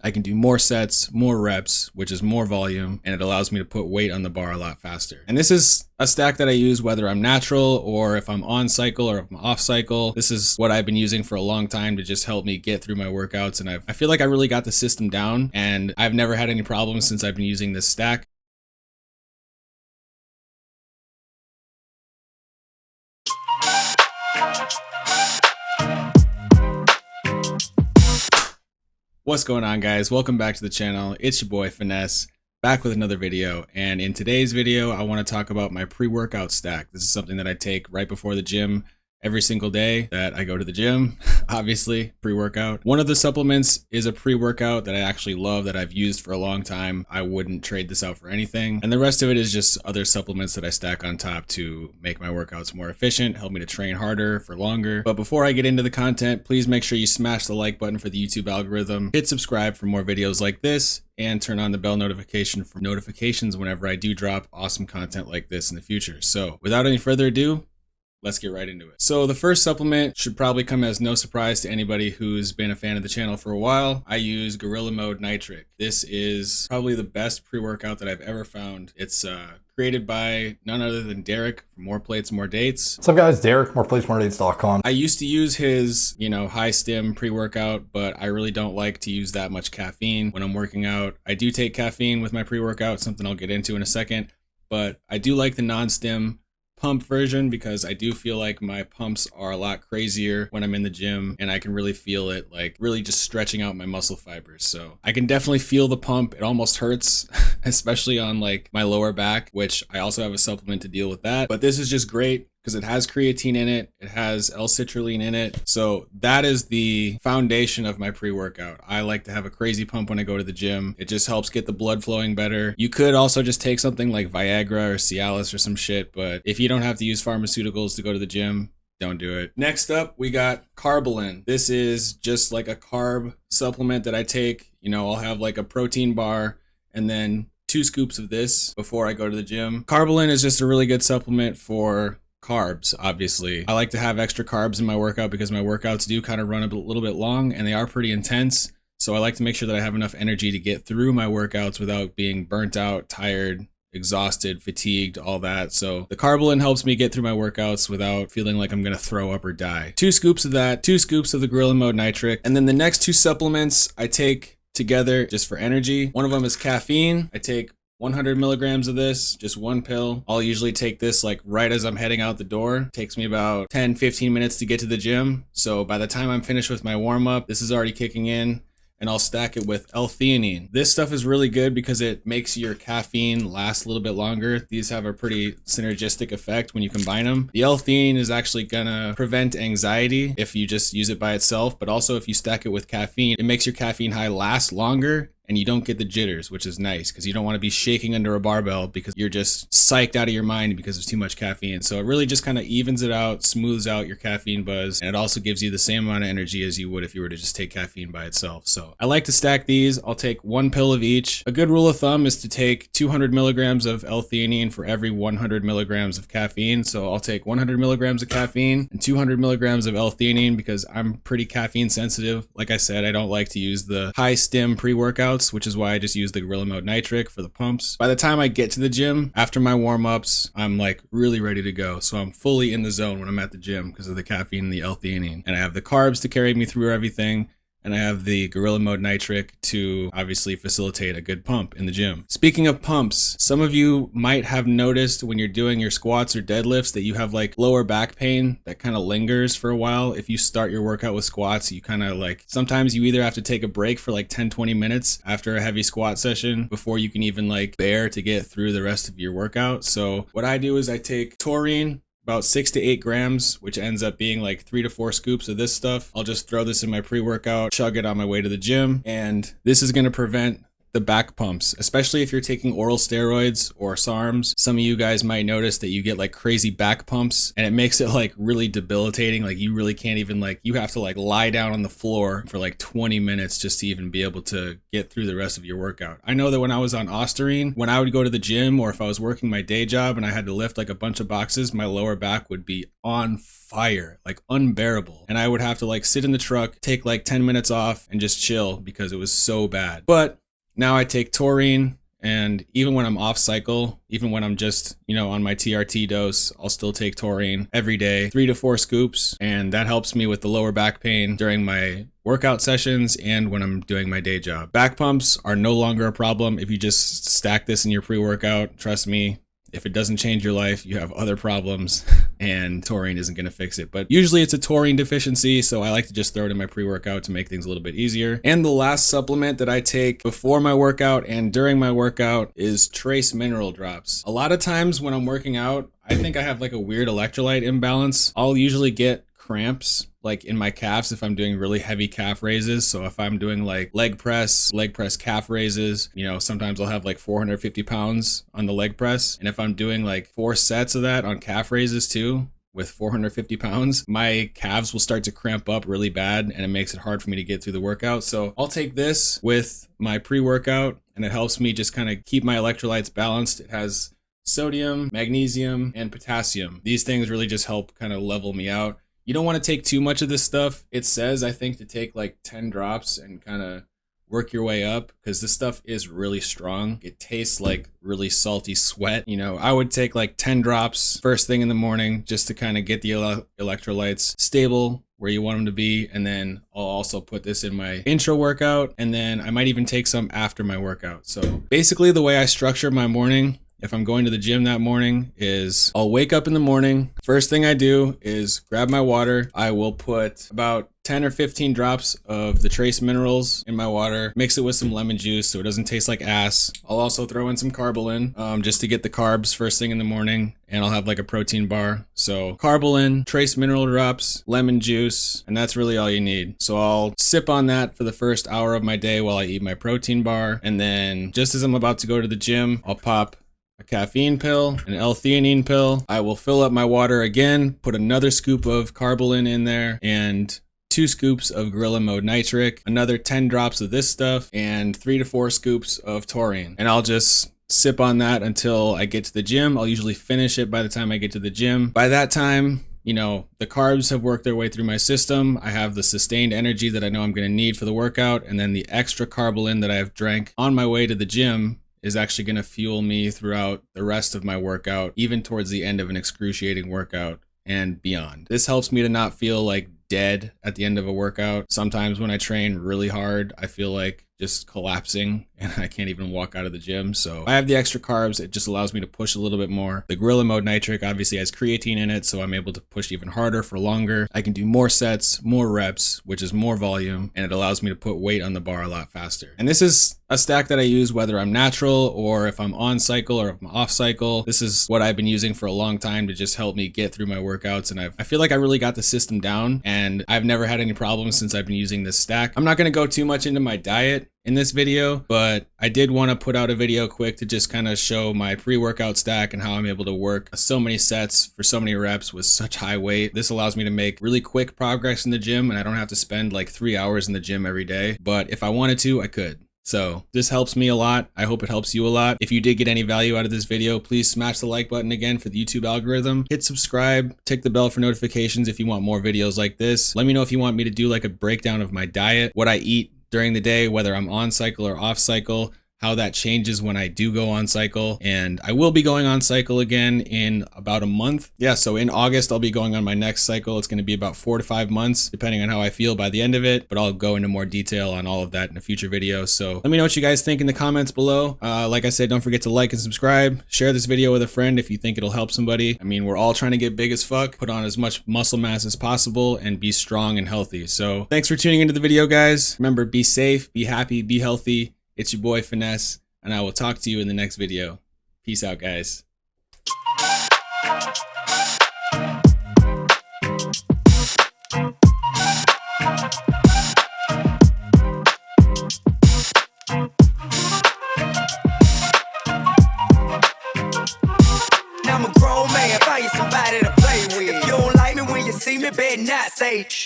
I can do more sets, more reps, which is more volume, and it allows me to put weight on the bar a lot faster. And this is a stack that I use whether I'm natural or if I'm on cycle or if I'm off cycle. This is what I've been using for a long time to just help me get through my workouts, and I feel like I really got the system down, and I've never had any problems since I've been using this stack. What's going on, guys? Welcome back to the channel. It's your boy Finesse, back with another video. And in today's video, I want to talk about my pre-workout stack. This is something that I take right before the gym every single day that I go to the gym. Obviously, pre-workout. One of the supplements is a pre-workout that I actually love, that I've used for a long time. I wouldn't trade this out for anything. And the rest of it is just other supplements that I stack on top to make my workouts more efficient, help me to train harder for longer. But before I get into the content, please make sure you smash the like button for the YouTube algorithm, hit subscribe for more videos like this, and turn on the bell notification for notifications whenever I do drop awesome content like this in the future. So without any further ado, let's get right into it. So the first supplement should probably come as no surprise to anybody who's been a fan of the channel for a while. I use Gorilla Mode Nitric. This is probably the best pre-workout that I've ever found. It's created by none other than Derek from More Plates, More Dates. What's up, guys? Derek, moreplatesmoredates.com. I used to use his, high stim pre-workout, but I really don't like to use that much caffeine when I'm working out. I do take caffeine with my pre-workout, something I'll get into in a second, but I do like the non-stim pump version because I do feel like my pumps are a lot crazier when I'm in the gym, and I can really feel it, like really just stretching out my muscle fibers. So I can definitely feel the pump. It almost hurts, especially on like my lower back, which I also have a supplement to deal with that. But this is just great because it has creatine in it, it has L-citrulline in it. So that is the foundation of my pre-workout. I like to have a crazy pump when I go to the gym. It just helps get the blood flowing better. You could also just take something like Viagra or Cialis or some shit, but if you don't have to use pharmaceuticals to go to the gym, don't do it. Next up, we got Carbolin. This is just like a carb supplement that I take. I'll have like a protein bar and then 2 scoops of this before I go to the gym. Carbolin is just a really good supplement for carbs. Obviously, I like to have extra carbs in my workout because my workouts do kind of run a little bit long and they are pretty intense. So I like to make sure that I have enough energy to get through my workouts without being burnt out, tired, exhausted, fatigued, all that. So the Carbolin helps me get through my workouts without feeling like I'm gonna throw up or die. 2 scoops of that, 2 scoops of the Gorilla Mode Nitric, and then the next 2 supplements I take together just for energy. One of them is caffeine. I take 100 milligrams of this, just 1 pill. I'll usually take this like right as I'm heading out the door. It takes me about 10-15 minutes to get to the gym. So by the time I'm finished with my warm up, this is already kicking in, and I'll stack it with l-theanine. This stuff is really good because it makes your caffeine last a little bit longer. These have a pretty synergistic effect when you combine them. The l-theanine is actually gonna prevent anxiety if you just use it by itself, but also if you stack it with caffeine, it makes your caffeine high last longer, and you don't get the jitters, which is nice because you don't want to be shaking under a barbell because you're just psyched out of your mind because there's too much caffeine. So it really just kind of evens it out, smooths out your caffeine buzz, and it also gives you the same amount of energy as you would if you were to just take caffeine by itself. So I like to stack these. I'll take 1 pill of each. A good rule of thumb is to take 200 milligrams of l-theanine for every 100 milligrams of caffeine. So I'll take 100 milligrams of caffeine and 200 milligrams of l-theanine because I'm pretty caffeine sensitive. Like I said, I don't like to use the high stim pre-workouts, which is why I just use the Gorilla Mode Nitric for the pumps. By the time I get to the gym, after my warm-ups, I'm like really ready to go. So I'm fully in the zone when I'm at the gym because of the caffeine and the L-theanine. And I have the carbs to carry me through everything. And I have the Gorilla Mode Nitric to obviously facilitate a good pump in the gym. Speaking of pumps, some of you might have noticed when you're doing your squats or deadlifts that you have like lower back pain that kind of lingers for a while. If you start your workout with squats, you kind of like, sometimes you either have to take a break for like 10-20 minutes after a heavy squat session before you can even like bear to get through the rest of your workout. So what I do is I take taurine, about 6 to 8 grams, which ends up being like 3 to 4 scoops of this stuff. I'll just throw this in my pre-workout, chug it on my way to the gym, and this is going to prevent the back pumps, especially if you're taking oral steroids or SARMs. Some of you guys might notice that you get like crazy back pumps, and it makes it like really debilitating. Like you really can't even, like, you have to like lie down on the floor for like 20 minutes just to even be able to get through the rest of your workout. I know that when I was on Ostarine, when I would go to the gym or if I was working my day job and I had to lift like a bunch of boxes, my lower back would be on fire, like unbearable. And I would have to like sit in the truck, take like 10 minutes off and just chill because it was so bad. But now I take taurine, and even when I'm off cycle, even when I'm just, you know, on my TRT dose, I'll still take taurine every day, 3 to 4 scoops. And that helps me with the lower back pain during my workout sessions and when I'm doing my day job. Back pumps are no longer a problem if you just stack this in your pre-workout. Trust me, if it doesn't change your life, you have other problems and taurine isn't going to fix it. But usually it's a taurine deficiency, so I like to just throw it in my pre-workout to make things a little bit easier. And the last supplement that I take before my workout and during my workout is trace mineral drops. A lot of times when I'm working out, I think I have like a weird electrolyte imbalance. I'll usually get cramps like in my calves if I'm doing really heavy calf raises. So if I'm doing like leg press calf raises, you know, sometimes I'll have like 450 pounds on the leg press. And if I'm doing like 4 sets of that on calf raises too, with 450 pounds, my calves will start to cramp up really bad and it makes it hard for me to get through the workout. So I'll take this with my pre-workout and it helps me just kind of keep my electrolytes balanced. It has sodium, magnesium, and potassium. These things really just help kind of level me out. You don't want to take too much of this stuff. It says, I think, to take like 10 drops and kind of work your way up because this stuff is really strong. It tastes like really salty sweat. You know, I would take like 10 drops first thing in the morning just to kind of get the electrolytes stable where you want them to be. And then I'll also put this in my intro workout. And then I might even take some after my workout. So basically the way I structure my morning, if I'm going to the gym that morning, is I'll wake up in the morning. First thing I do is grab my water. I will put about 10 or 15 drops of the trace minerals in my water, mix it with some lemon juice so it doesn't taste like ass. I'll also throw in some carbolin just to get the carbs first thing in the morning, and I'll have like a protein bar. So carbolin, trace mineral drops, lemon juice, and that's really all you need. So I'll sip on that for the first hour of my day while I eat my protein bar. And then just as I'm about to go to the gym, I'll pop a caffeine pill, an l-theanine pill. I will fill up my water again, put another scoop of carbolin in there, and 2 scoops of gorilla mode nitric, another 10 drops of this stuff, and 3 to 4 scoops of taurine. And I'll just sip on that until I get to the gym. I'll usually finish it by the time I get to the gym. By that time, you know, the carbs have worked their way through my system. I have the sustained energy that I know I'm going to need for the workout, and then the extra carbolin that I've drank on my way to the gym is actually going to fuel me throughout the rest of my workout, even towards the end of an excruciating workout and beyond. This helps me to not feel like dead at the end of a workout. Sometimes when I train really hard, I feel like just collapsing and I can't even walk out of the gym. So I have the extra carbs. It just allows me to push a little bit more. The gorilla mode nitric obviously has creatine in it, so I'm able to push even harder for longer. I can do more sets, more reps, which is more volume, and it allows me to put weight on the bar a lot faster. And this is a stack that I use whether I'm natural or if I'm on cycle or if I'm off cycle. This is what I've been using for a long time to just help me get through my workouts, and I feel like I really got the system down, and I've never had any problems since I've been using this stack. I'm not going to go too much into my diet in this video, but I did want to put out a video quick to just kind of show my pre-workout stack and how I'm able to work so many sets for so many reps with such high weight. This allows me to make really quick progress in the gym, and I don't have to spend like 3 hours in the gym every day, but if I wanted to, I could. So this helps me a lot. I hope it helps you a lot. If you did get any value out of this video, please smash the like button again for the YouTube algorithm. Hit subscribe, tick the bell for notifications if you want more videos like this. Let me know if you want me to do like a breakdown of my diet, what I eat during the day, whether I'm on cycle or off cycle, how that changes when I do go on cycle. And I will be going on cycle again in about a month. Yeah, so in August, I'll be going on my next cycle. It's going to be about 4 to 5 months, depending on how I feel by the end of it. But I'll go into more detail on all of that in a future video. So let me know what you guys think in the comments below. Like I said, don't forget to like and subscribe. Share this video with a friend if you think it'll help somebody. I mean, we're all trying to get big as fuck, put on as much muscle mass as possible, and be strong and healthy. So thanks for tuning into the video, guys. Remember, be safe, be happy, be healthy. It's your boy Finesse, and I will talk to you in the next video. Peace out, guys. N-S-H.